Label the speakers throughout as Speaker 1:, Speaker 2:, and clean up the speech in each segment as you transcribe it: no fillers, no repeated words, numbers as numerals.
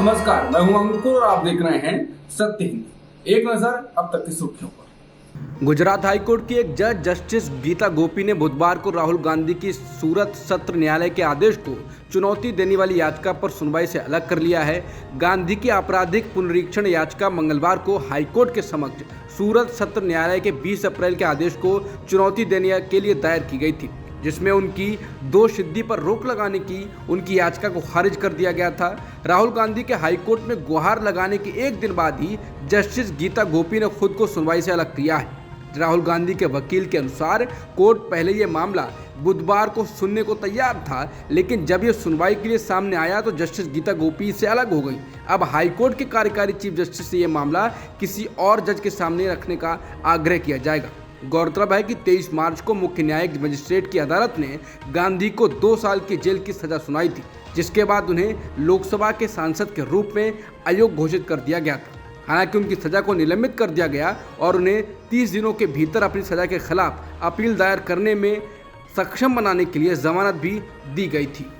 Speaker 1: नमस्कार, मैं हूं अंकुर और आप देख रहे हैं सत्य हिंदी। एक नजर अब तक की सुर्खियों पर।
Speaker 2: गुजरात हाईकोर्ट की एक जज जस्टिस गीता गोपी ने बुधवार को राहुल गांधी की सूरत सत्र न्यायालय के आदेश को चुनौती देने वाली याचिका पर सुनवाई से अलग कर लिया है। गांधी की आपराधिक पुनरीक्षण याचिका मंगलवार को हाईकोर्ट के समक्ष सूरत सत्र न्यायालय के 20 अप्रैल के आदेश को चुनौती देने के लिए दायर की गई थी, जिसमें उनकी दोषसिद्धि पर रोक लगाने की उनकी याचिका को खारिज कर दिया गया था। राहुल गांधी के हाईकोर्ट में गुहार लगाने के एक दिन बाद ही जस्टिस गीता गोपी ने खुद को सुनवाई से अलग किया है। राहुल गांधी के वकील के अनुसार कोर्ट पहले ये मामला बुधवार को सुनने को तैयार था, लेकिन जब ये सुनवाई के लिए सामने आया तो जस्टिस गीता गोपी से अलग हो गई। अब हाईकोर्ट के कार्यकारी चीफ जस्टिस से ये मामला किसी और जज के सामने रखने का आग्रह किया जाएगा। गौरतलब है कि 23 मार्च को मुख्य न्यायिक मजिस्ट्रेट की अदालत ने गांधी को 2 साल की जेल की सजा सुनाई थी, जिसके बाद उन्हें लोकसभा के सांसद के रूप में अयोग्य घोषित कर दिया गया था। हालांकि उनकी सजा को निलंबित कर दिया गया और उन्हें 30 दिनों के भीतर अपनी सजा के खिलाफ अपील दायर करने में सक्षम बनाने के लिए जमानत भी दी गई थी।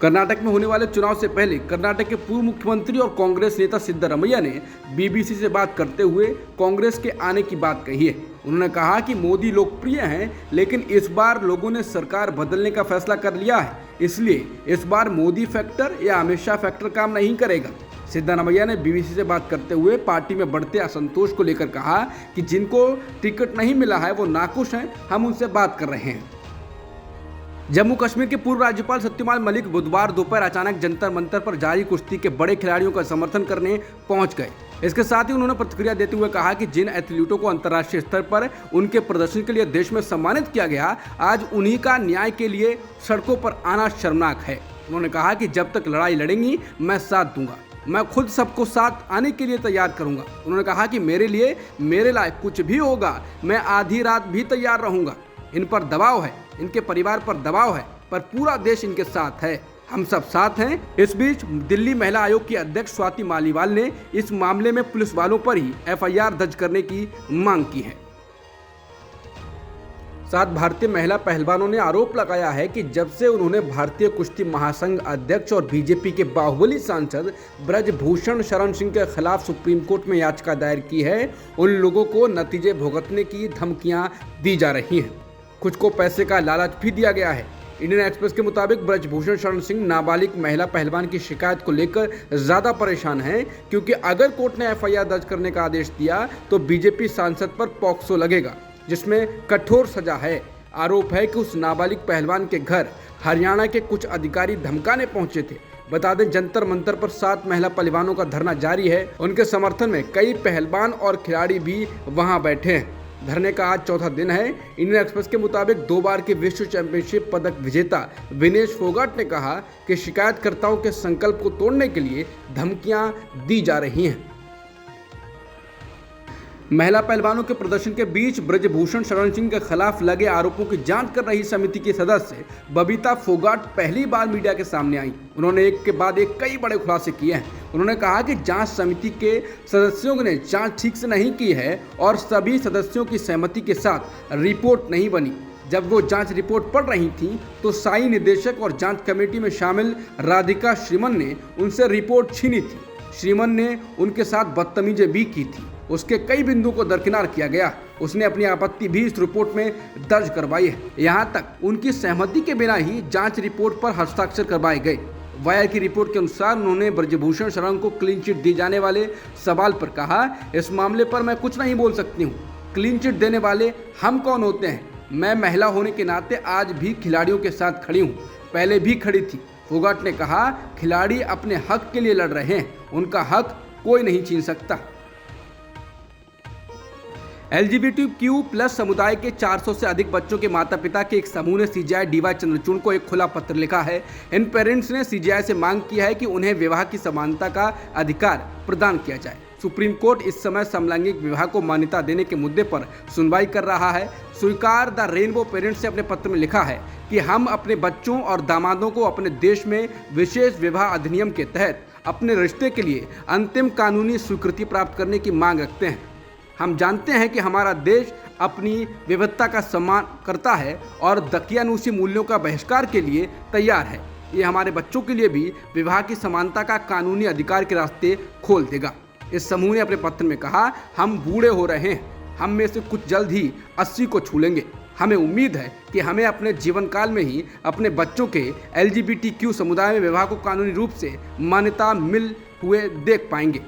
Speaker 2: कर्नाटक में होने वाले चुनाव से पहले कर्नाटक के पूर्व मुख्यमंत्री और कांग्रेस नेता सिद्धरमैया ने बीबीसी से बात करते हुए कांग्रेस के आने की बात कही है। उन्होंने कहा कि मोदी लोकप्रिय हैं, लेकिन इस बार लोगों ने सरकार बदलने का फैसला कर लिया है, इसलिए इस बार मोदी फैक्टर या अमित शाह फैक्टर काम नहीं करेगा। सिद्धरमैया ने बीबीसी से बात करते हुए पार्टी में बढ़ते असंतोष को लेकर कहा कि जिनको टिकट नहीं मिला है वो नाखुश हैं, हम उनसे बात कर रहे हैं। जम्मू कश्मीर के पूर्व राज्यपाल सत्यपाल मलिक बुधवार दोपहर अचानक जंतर मंतर पर जारी कुश्ती के बड़े खिलाड़ियों का समर्थन करने पहुंच गए। इसके साथ ही उन्होंने प्रतिक्रिया देते हुए कहा कि जिन एथलीटों को अंतर्राष्ट्रीय स्तर पर उनके प्रदर्शन के लिए देश में सम्मानित किया गया, आज उन्हीं का न्याय के लिए सड़कों पर आना शर्मनाक है। उन्होंने कहा कि जब तक लड़ाई लड़ेंगी मैं साथ दूंगा, मैं खुद सबको साथ आने के लिए तैयार करूंगा। उन्होंने कहा कि मेरे लिए मेरे लायक कुछ भी होगा, मैं आधी रात भी तैयार रहूंगा। इन पर दबाव है, इनके परिवार पर दबाव है, पर पूरा देश इनके साथ है, हम सब साथ हैं। इस बीच दिल्ली महिला आयोग की अध्यक्ष स्वाति मालीवाल ने इस मामले में पुलिस वालों पर ही एफआईआर दर्ज करने की मांग की है। साथ भारतीय महिला पहलवानों ने आरोप लगाया है कि जब से उन्होंने भारतीय कुश्ती महासंघ अध्यक्ष और बीजेपी के बाहुबली सांसद ब्रजभूषण शरण सिंह के खिलाफ सुप्रीम कोर्ट में याचिका दायर की है, उन लोगों को नतीजे भुगतने की धमकियां दी जा रही हैं। कुछ को पैसे का लालच भी दिया गया है। इंडियन एक्सप्रेस के मुताबिक ब्रजभूषण शरण सिंह नाबालिग महिला पहलवान की शिकायत को लेकर ज्यादा परेशान हैं, क्योंकि अगर कोर्ट ने एफआईआर दर्ज करने का आदेश दिया तो बीजेपी सांसद पर पॉक्सो लगेगा, जिसमें कठोर सजा है। आरोप है कि उस नाबालिग पहलवान के घर हरियाणा के कुछ अधिकारी धमकाने पहुंचे थे। बता दें, जंतर मंतर पर 7 महिला पहलवानों का धरना जारी है। उनके समर्थन में कई पहलवान और खिलाड़ी भी वहां बैठे हैं। धरने का आज चौथा दिन है। इंडियन एक्सप्रेस के मुताबिक 2 बार के विश्व चैंपियनशिप पदक विजेता विनेश फोगाट ने कहा कि शिकायतकर्ताओं के संकल्प को तोड़ने के लिए धमकियां दी जा रही हैं। महिला पहलवानों के प्रदर्शन के बीच ब्रजभूषण शरण सिंह के खिलाफ लगे आरोपों की जांच कर रही समिति की सदस्य बबीता फोगाट पहली बार मीडिया के सामने आई। उन्होंने एक के बाद एक कई बड़े खुलासे किए हैं। उन्होंने कहा कि जांच समिति के सदस्यों ने जांच ठीक से नहीं की है और सभी सदस्यों की सहमति के साथ रिपोर्ट नहीं बनी। जब वो जांच रिपोर्ट पढ़ रही थी तो साई निदेशक और जांच कमेटी में शामिल राधिका श्रीमन ने उनसे रिपोर्ट छीनी थी। श्रीमन ने उनके साथ बदतमीजी भी की थी। उसके कई बिंदुओं को दरकिनार किया गया। उसने अपनी आपत्ति भी इस रिपोर्ट में दर्ज करवाई है। यहाँ तक उनकी सहमति के बिना ही जांच रिपोर्ट पर हस्ताक्षर करवाए गए। वायर की रिपोर्ट के अनुसार उन्होंने ब्रजभूषण शरण को क्लीन चिट दी जाने वाले सवाल पर कहा, इस मामले पर मैं कुछ नहीं बोल सकती हूँ। क्लीन चिट देने वाले हम कौन होते हैं? मैं महिला होने के नाते आज भी खिलाड़ियों के साथ खड़ी हूँ, पहले भी खड़ी थी। फोगाट ने कहा, खिलाड़ी अपने हक के लिए लड़ रहे हैं, उनका हक कोई नहीं छीन सकता। LGBTQ+ समुदाय के 400 से अधिक बच्चों के माता पिता के एक समूह ने सीजेआई डीवाई चंद्रचूड़ को एक खुला पत्र लिखा है। इन पेरेंट्स ने सीजेआई से मांग की है कि उन्हें विवाह की समानता का अधिकार प्रदान किया जाए। सुप्रीम कोर्ट इस समय समलैंगिक विवाह को मान्यता देने के मुद्दे पर सुनवाई कर रहा है। स्वीकार द रेनबो पेरेंट्स ने अपने पत्र में लिखा है कि हम अपने बच्चों और दामादों को अपने देश में विशेष विवाह अधिनियम के तहत अपने रिश्ते के लिए अंतिम कानूनी स्वीकृति प्राप्त करने की मांग रखते हैं। हम जानते हैं कि हमारा देश अपनी विविधता का सम्मान करता है और दकियानूसी मूल्यों का बहिष्कार के लिए तैयार है। ये हमारे बच्चों के लिए भी विवाह की समानता का कानूनी अधिकार के रास्ते खोल देगा। इस समूह ने अपने पत्र में कहा, हम बूढ़े हो रहे हैं, हम में से कुछ जल्द ही 80 को छू लेंगे। हमें उम्मीद है कि हमें अपने जीवन काल में ही अपने बच्चों के LGBTQ समुदाय में विवाह को कानूनी रूप से मान्यता मिल हुए देख पाएंगे।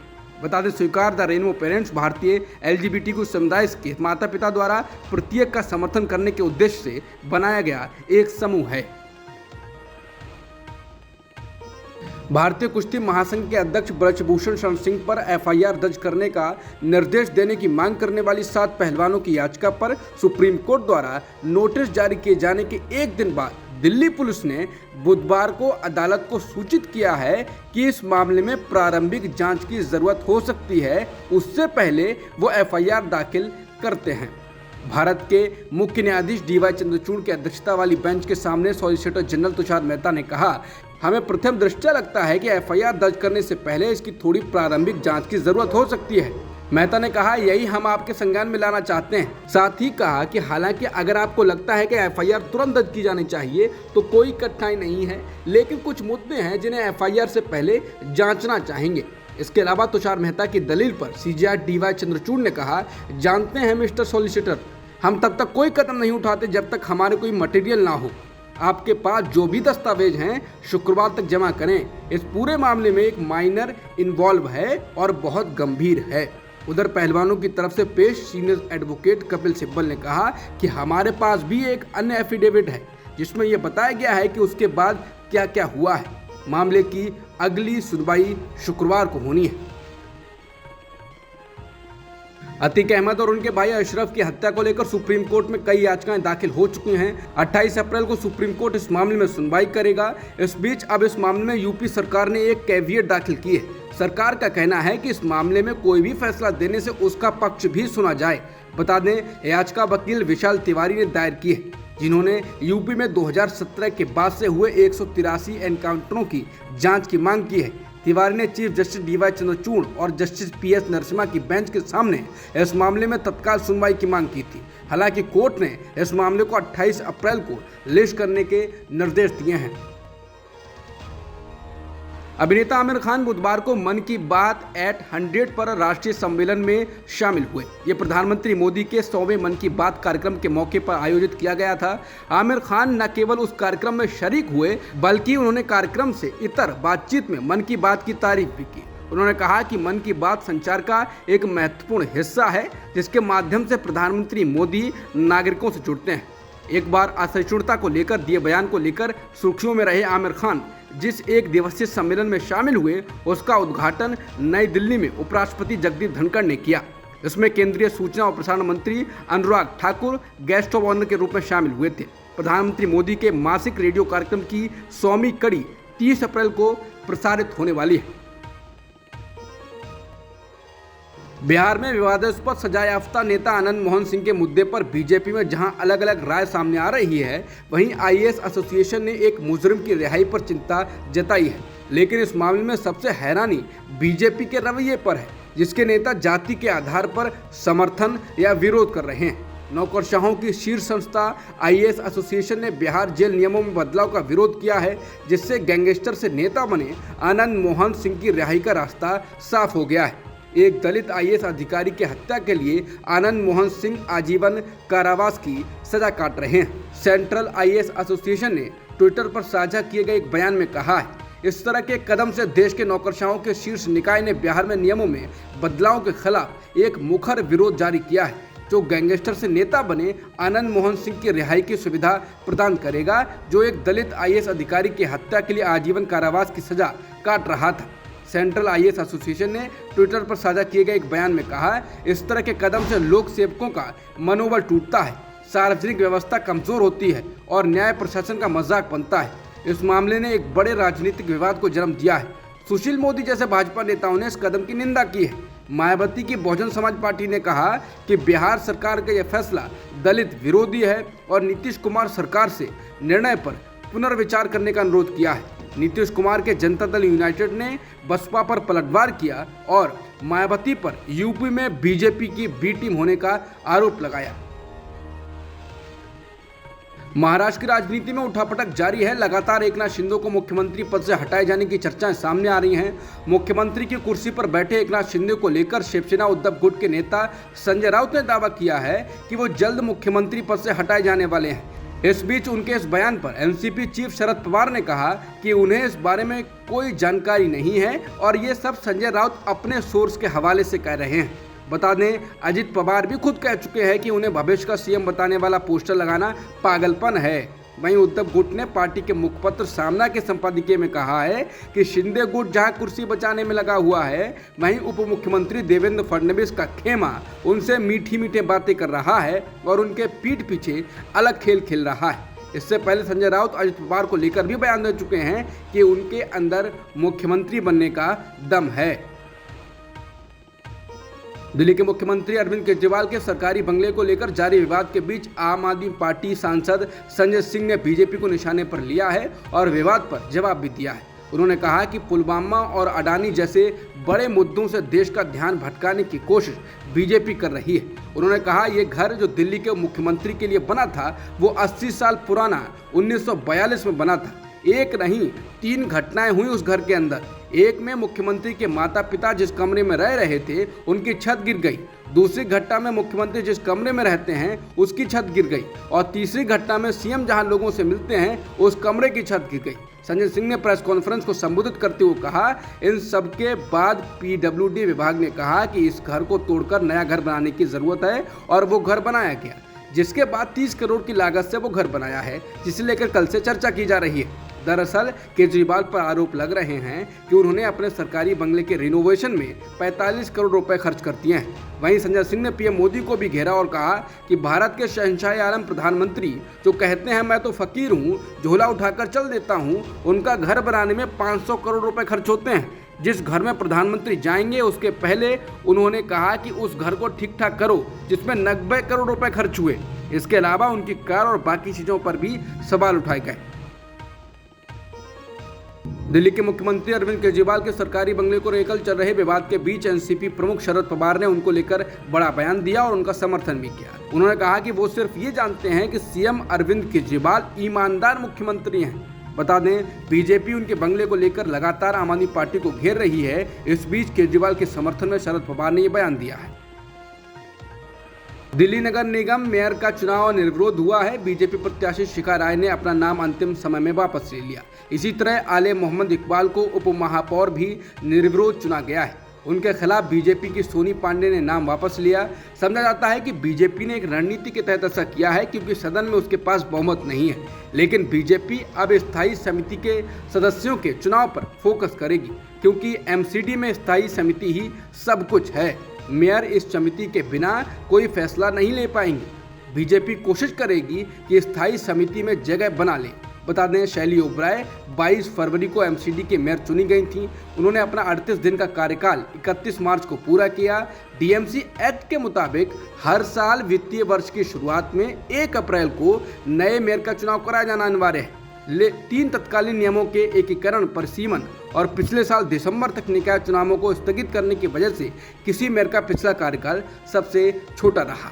Speaker 2: बता दें, स्वीकार द रेनबो पेरेंट्स भारतीय LGBTQ समुदाय के माता पिता द्वारा प्रत्येक का समर्थन करने के उद्देश्य से बनाया गया एक समूह है। भारतीय कुश्ती महासंघ के अध्यक्ष ब्रजभूषण शरण सिंह पर FIR दर्ज करने का निर्देश देने की मांग करने वाली 7 पहलवानों की याचिका पर सुप्रीम कोर्ट द्वारा नोटिस जारी किए जाने के एक दिन बाद दिल्ली पुलिस ने बुधवार को अदालत को सूचित किया है कि इस मामले में प्रारंभिक जांच की जरूरत हो सकती है, उससे पहले वो FIR दाखिल करते हैं। भारत के मुख्य न्यायाधीश DY चंद्रचूड़ की अध्यक्षता वाली बेंच के सामने सॉलिसिटर जनरल तुषार मेहता ने कहा, हमें प्रथम दृष्टया लगता है कि FIR दर्ज करने से पहले इसकी थोड़ी प्रारंभिक जांच की जरूरत हो सकती है। मेहता ने कहा, यही हम आपके संज्ञान में लाना चाहते हैं। साथ ही कहा कि हालांकि अगर आपको लगता है कि FIR तुरंत दर्ज की जानी चाहिए तो कोई कठिनाई नहीं है, लेकिन कुछ मुद्दे हैं जिन्हें FIR से पहले जांचना चाहेंगे। इसके अलावा तुषार मेहता की दलील पर CJR DY चंद्रचूड़ ने कहा, जानते हैं मिस्टर सॉलिसिटर, हम तब तक कोई कदम नहीं उठाते जब तक हमारे कोई मटेरियल ना हो। आपके पास जो भी दस्तावेज हैं शुक्रवार तक जमा करें। इस पूरे मामले में एक माइनर इन्वॉल्व है और बहुत गंभीर है। उधर पहलवानों की तरफ से पेश सीनियर एडवोकेट कपिल सिब्बल ने कहा कि हमारे पास भी एक अन्य एफिडेविट है जिसमें यह बताया गया है कि उसके बाद क्या क्या हुआ है। मामले की अगली सुनवाई शुक्रवार को होनी है। अतीक अहमद और उनके भाई अशरफ की हत्या को लेकर सुप्रीम कोर्ट में कई याचिकाएं दाखिल हो चुकी हैं। 28 अप्रैल को सुप्रीम कोर्ट इस मामले में सुनवाई करेगा। इस बीच अब इस मामले में यूपी सरकार ने एक कैविएट दाखिल की है। सरकार का कहना है कि इस मामले में कोई भी फैसला देने से उसका पक्ष भी सुना जाए। बता दें, याचिका वकील विशाल तिवारी ने दायर की है, जिन्होंने यूपी में 2017 के बाद से हुए 183 एनकाउंटरों की जांच की मांग की है। तिवारी ने चीफ जस्टिस DY चंद्रचूड़ और जस्टिस PS नरसिम्हा की बेंच के सामने इस मामले में तत्काल सुनवाई की मांग की थी। हालांकि कोर्ट ने इस मामले को 28 अप्रैल को लिस्ट करने के निर्देश दिए हैं। अभिनेता आमिर खान बुधवार को मन की बात @100 पर राष्ट्रीय सम्मेलन में शामिल हुए। ये प्रधानमंत्री मोदी के 100वें मन की बात कार्यक्रम के मौके पर आयोजित किया गया था। आमिर खान न केवल उस कार्यक्रम में शरीक हुए बल्कि उन्होंने कार्यक्रम से इतर बातचीत में मन की बात की तारीफ भी की। उन्होंने कहा कि मन की बात संचार का एक महत्वपूर्ण हिस्सा है जिसके माध्यम से प्रधानमंत्री मोदी नागरिकों से जुड़ते हैं। एक बार असहिष्णुता को लेकर दिए बयान को लेकर सुर्खियों में रहे आमिर खान जिस एक दिवसीय सम्मेलन में शामिल हुए उसका उद्घाटन नई दिल्ली में उपराष्ट्रपति जगदीप धनखड़ ने किया। इसमें केंद्रीय सूचना और प्रसारण मंत्री Anurag Thakur guest of honour के रूप में शामिल हुए थे। प्रधानमंत्री मोदी के मासिक रेडियो कार्यक्रम की 100वीं कड़ी 30 अप्रैल को प्रसारित होने वाली है। बिहार में विवादास्पद सजायाफ्ता नेता आनंद मोहन सिंह के मुद्दे पर बीजेपी में जहां अलग अलग राय सामने आ रही है, वहीं IAS एसोसिएशन ने एक मुजरिम की रिहाई पर चिंता जताई है। लेकिन इस मामले में सबसे हैरानी बीजेपी के रवैये पर है, जिसके नेता जाति के आधार पर समर्थन या विरोध कर रहे हैं। नौकरशाहों की शीर्ष संस्था IAS एसोसिएशन ने बिहार जेल नियमों में बदलाव का विरोध किया है, जिससे गैंगस्टर से नेता बने आनंद मोहन सिंह की रिहाई का रास्ता साफ हो गया है। एक दलित IAS अधिकारी की हत्या के लिए आनंद मोहन सिंह आजीवन कारावास की सजा काट रहे हैं। सेंट्रल IAS एसोसिएशन ने ट्विटर पर साझा किए गए एक बयान में कहा है, इस तरह के कदम से देश के नौकरशाहों के शीर्ष निकाय ने बिहार में नियमों में बदलाव के खिलाफ एक मुखर विरोध जारी किया है, जो गैंगस्टर से नेता बने आनंद मोहन सिंह की रिहाई की सुविधा प्रदान करेगा, जो एक दलित IAS अधिकारी की हत्या के लिए आजीवन कारावास की सजा काट रहा था। सेंट्रल IAS एसोसिएशन ने ट्विटर पर साझा किए गए एक बयान में कहा, इस तरह के कदम से लोक सेवकों का मनोबल टूटता है, सार्वजनिक व्यवस्था कमजोर होती है और न्याय प्रशासन का मजाक बनता है। इस मामले ने एक बड़े राजनीतिक विवाद को जन्म दिया है। सुशील मोदी जैसे भाजपा नेताओं ने इस कदम की निंदा की है। मायावती की बहुजन समाज पार्टी ने कहा कि बिहार सरकार का यह फैसला दलित विरोधी है और नीतीश कुमार सरकार से निर्णय पर पुनर्विचार करने का अनुरोध किया है। नीतीश कुमार के जनता दल यूनाइटेड ने बसपा पर पलटवार किया और मायावती पर यूपी में बीजेपी की बी टीम होने का आरोप लगाया। महाराष्ट्र की राजनीति में उठापटक जारी है। लगातार एकनाथ शिंदे को मुख्यमंत्री पद से हटाए जाने की चर्चाएं सामने आ रही हैं। मुख्यमंत्री की कुर्सी पर बैठे एकनाथ शिंदे को लेकर शिवसेना उद्धव गुट के नेता संजय राउत ने दावा किया है कि वो जल्द मुख्यमंत्री पद से हटाए जाने वाले हैं। इस बीच उनके इस बयान पर एनसीपी चीफ शरद पवार ने कहा कि उन्हें इस बारे में कोई जानकारी नहीं है और ये सब संजय राउत अपने सोर्स के हवाले से कह रहे हैं। बता दें, अजित पवार भी खुद कह चुके हैं कि उन्हें भविष्य का सीएम बताने वाला पोस्टर लगाना पागलपन है। वहीं उद्धव गुट ने पार्टी के मुखपत्र सामना के संपादकीय में कहा है कि शिंदे गुट जहां कुर्सी बचाने में लगा हुआ है, वहीं उप मुख्यमंत्री देवेंद्र फडणवीस का खेमा उनसे मीठी मीठी बातें कर रहा है और उनके पीठ पीछे अलग खेल खेल रहा है। इससे पहले संजय राउत अजित पवार को लेकर भी बयान दे चुके हैं कि उनके अंदर मुख्यमंत्री बनने का दम है। दिल्ली के मुख्यमंत्री अरविंद केजरीवाल के सरकारी बंगले को लेकर जारी विवाद के बीच आम आदमी पार्टी सांसद संजय सिंह ने बीजेपी को निशाने पर लिया है और विवाद पर जवाब भी दिया है। उन्होंने कहा कि पुलवामा और अडानी जैसे बड़े मुद्दों से देश का ध्यान भटकाने की कोशिश बीजेपी कर रही है। उन्होंने कहा ये घर जो दिल्ली के मुख्यमंत्री के लिए बना था वो 80 साल पुराना 1942 में बना था। एक नहीं 3 घटनाएं हुई उस घर के अंदर। एक में मुख्यमंत्री के माता पिता जिस कमरे में रह रहे थे उनकी छत गिर गई। दूसरी घटना में मुख्यमंत्री जिस कमरे में रहते हैं उसकी छत गिर गई और तीसरी घटना में सीएम जहां लोगों से मिलते हैं उस कमरे की छत गिर गई। संजय सिंह ने प्रेस कॉन्फ्रेंस को संबोधित करते हुए कहा, इन सब के बाद पीडब्ल्यूडी विभाग ने कहा कि इस घर को तोड़कर नया घर बनाने की जरूरत है और वो घर बनाया गया, जिसके बाद 30 करोड़ की लागत से वो घर बनाया है, जिसे लेकर कल से चर्चा की जा रही है। दरअसल केजरीवाल पर आरोप लग रहे हैं कि उन्होंने अपने सरकारी बंगले के रिनोवेशन में 45 करोड़ रुपए खर्च कर दिए हैं। वहीं संजय सिंह ने पीएम मोदी को भी घेरा और कहा कि भारत के शहंशाह आलम प्रधानमंत्री जो कहते हैं मैं तो फकीर हूँ, झोला उठाकर चल देता हूँ, उनका घर बनाने में 500 करोड़ रुपए खर्च होते हैं। जिस घर में प्रधानमंत्री जाएंगे उसके पहले उन्होंने कहा कि उस घर को ठीक ठाक करो जिसमें 90 करोड़ रुपए खर्च हुए। इसके अलावा उनकी कार और बाकी चीजों पर भी सवाल उठाए गए। दिल्ली के मुख्यमंत्री अरविंद केजरीवाल के सरकारी बंगले को लेकर चल रहे विवाद के बीच एनसीपी प्रमुख शरद पवार ने उनको लेकर बड़ा बयान दिया और उनका समर्थन भी किया। उन्होंने कहा कि वो सिर्फ ये जानते हैं कि सीएम अरविंद केजरीवाल ईमानदार मुख्यमंत्री हैं। बता दें, बीजेपी उनके बंगले को लेकर लगातार आम आदमी पार्टी को घेर रही है। इस बीच केजरीवाल के समर्थन में शरद पवार ने ये बयान दिया है। दिल्ली नगर निगम मेयर का चुनाव निर्विरोध हुआ है। बीजेपी प्रत्याशी शिखा राय ने अपना नाम अंतिम समय में वापस ले लिया। इसी तरह आले मोहम्मद इकबाल को उप महापौर भी निर्विरोध चुना गया है। उनके खिलाफ बीजेपी की सोनी पांडे ने नाम वापस लिया। समझा जाता है कि बीजेपी ने एक रणनीति के तहत ऐसा किया है क्योंकि सदन में उसके पास बहुमत नहीं है। लेकिन बीजेपी अब स्थायी समिति के सदस्यों के चुनाव पर फोकस करेगी क्योंकि एमसीडी में स्थायी समिति ही सब कुछ है। मेयर इस समिति के बिना कोई फैसला नहीं ले पाएंगे। बीजेपी कोशिश करेगी कि स्थायी समिति में जगह बना ले। बता दें, शैली ओबराय 22 फरवरी को एमसीडी के मेयर चुनी गई थी। उन्होंने अपना 38 दिन का कार्यकाल 31 मार्च को पूरा किया। डीएमसी एक्ट के मुताबिक हर साल वित्तीय वर्ष की शुरुआत में 1 अप्रैल को नए मेयर का चुनाव कराया जाना अनिवार्य है। 3 तत्कालीन नियमों के एकीकरण पर सीमन और पिछले साल दिसंबर तक निकाय चुनावों को स्थगित करने की वजह से किसी मेयर का पिछला कार्यकाल सबसे छोटा रहा।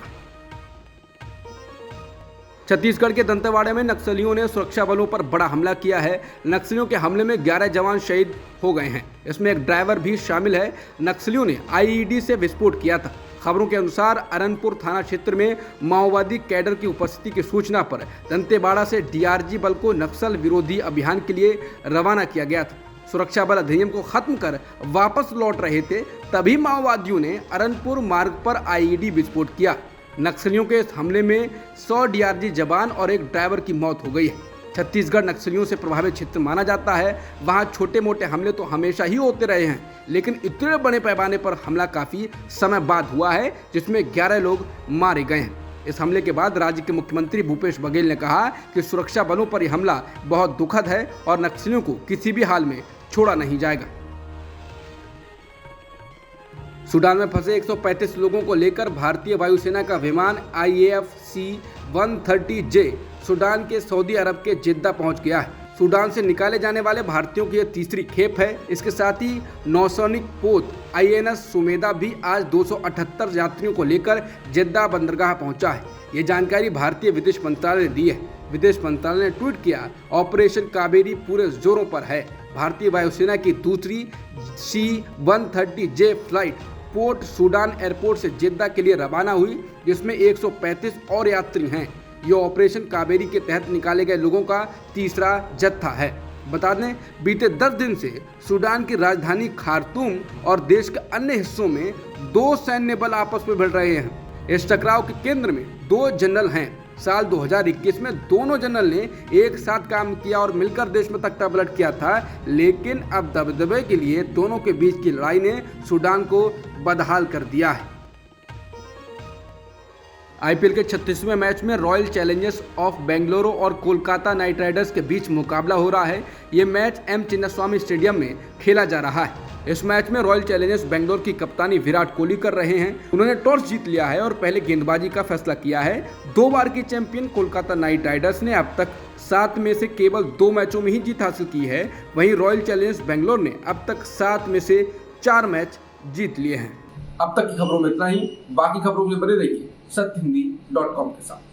Speaker 2: छत्तीसगढ़ के दंतेवाड़ा में नक्सलियों ने सुरक्षा बलों पर बड़ा हमला किया है। नक्सलियों के हमले में 11 जवान शहीद हो गए हैं। इसमें एक ड्राइवर भी शामिल है। नक्सलियों ने आईईडी से विस्फोट किया था। खबरों के अनुसार अरनपुर थाना क्षेत्र में माओवादी कैडर की उपस्थिति की सूचना पर दंतेवाड़ा से डीआरजी बल को नक्सल विरोधी अभियान के लिए रवाना किया गया था। सुरक्षा बल अधिनियम को खत्म कर वापस लौट रहे थे, तभी माओवादियों ने अरनपुर मार्ग पर आईईडी विस्फोट किया। नक्सलियों के इस हमले में 100 डीआरजी जवान और एक ड्राइवर की मौत हो गई है। छत्तीसगढ़ नक्सलियों से प्रभावित क्षेत्र माना जाता है। वहां छोटे मोटे हमले तो हमेशा ही होते रहे हैं, लेकिन इतने बड़े पैमाने पर हमला काफी समय बाद हुआ है, जिसमें 11 लोग मारे गए हैं। इस हमले के बाद राज्य के मुख्यमंत्री भूपेश बघेल ने कहा कि सुरक्षा बलों पर यह हमला बहुत दुखद है और नक्सलियों को किसी भी हाल में छोड़ा नहीं जाएगा। सूडान में फंसे 135 लोगों को लेकर भारतीय वायुसेना का विमान IAF-C-130J सूडान के सऊदी अरब के जिद्दा पहुंच गया है। सूडान से निकाले जाने वाले भारतीयों की यह तीसरी खेप है। इसके साथ ही नौसैनिक पोत INS सुमेधा भी आज 278 यात्रियों को लेकर जिद्दा बंदरगाह पहुंचा है। ये जानकारी भारतीय विदेश मंत्रालय ने दी है। विदेश मंत्रालय ने ट्वीट किया, ऑपरेशन कावेरी पूरे जोरों पर है। भारतीय वायुसेना की दूसरी C-130J flight port Sudan airport से जेद्दा के लिए रवाना हुई, जिसमें 135 और यात्री हैं। ये ऑपरेशन कावेरी के तहत निकाले गए लोगों का तीसरा जत्था है। बता दें, बीते 10 दिन से सूडान की राजधानी खार्तूम और देश के अन्य हिस्सों में 2 सैन्य बल आपस में भिड़ रहे हैं। इस टकराव के केंद्र में 2 जनरल हैं। साल 2021 में दोनों जनरल ने एक साथ काम किया और मिलकर देश में तख्ता पलट किया था, लेकिन अब दबदबे के लिए दोनों के बीच की लड़ाई ने सूडान को बदहाल कर दिया है। आईपीएल के 36वें मैच में रॉयल चैलेंजर्स ऑफ बेंगलुरु और कोलकाता नाइट राइडर्स के बीच मुकाबला हो रहा है। ये मैच एम चिन्नास्वामी स्टेडियम में खेला जा रहा है। इस मैच में रॉयल चैलेंजर्स बेंगलुरु की कप्तानी विराट कोहली कर रहे हैं। उन्होंने टॉस जीत लिया है और पहले गेंदबाजी का फैसला किया है। 2 बार की चैंपियन कोलकाता नाइट राइडर्स ने अब तक 7 में से केवल 2 मैचों में ही जीत हासिल की है। वहीं रॉयल चैलेंजर्स बेंगलुरु ने अब तक 7 में से 4 मैच जीत लिए हैं।
Speaker 1: अब तक की खबरों में इतना ही। बाकी खबरों के लिए बने रहिए सत्यहिंदी.com के साथ।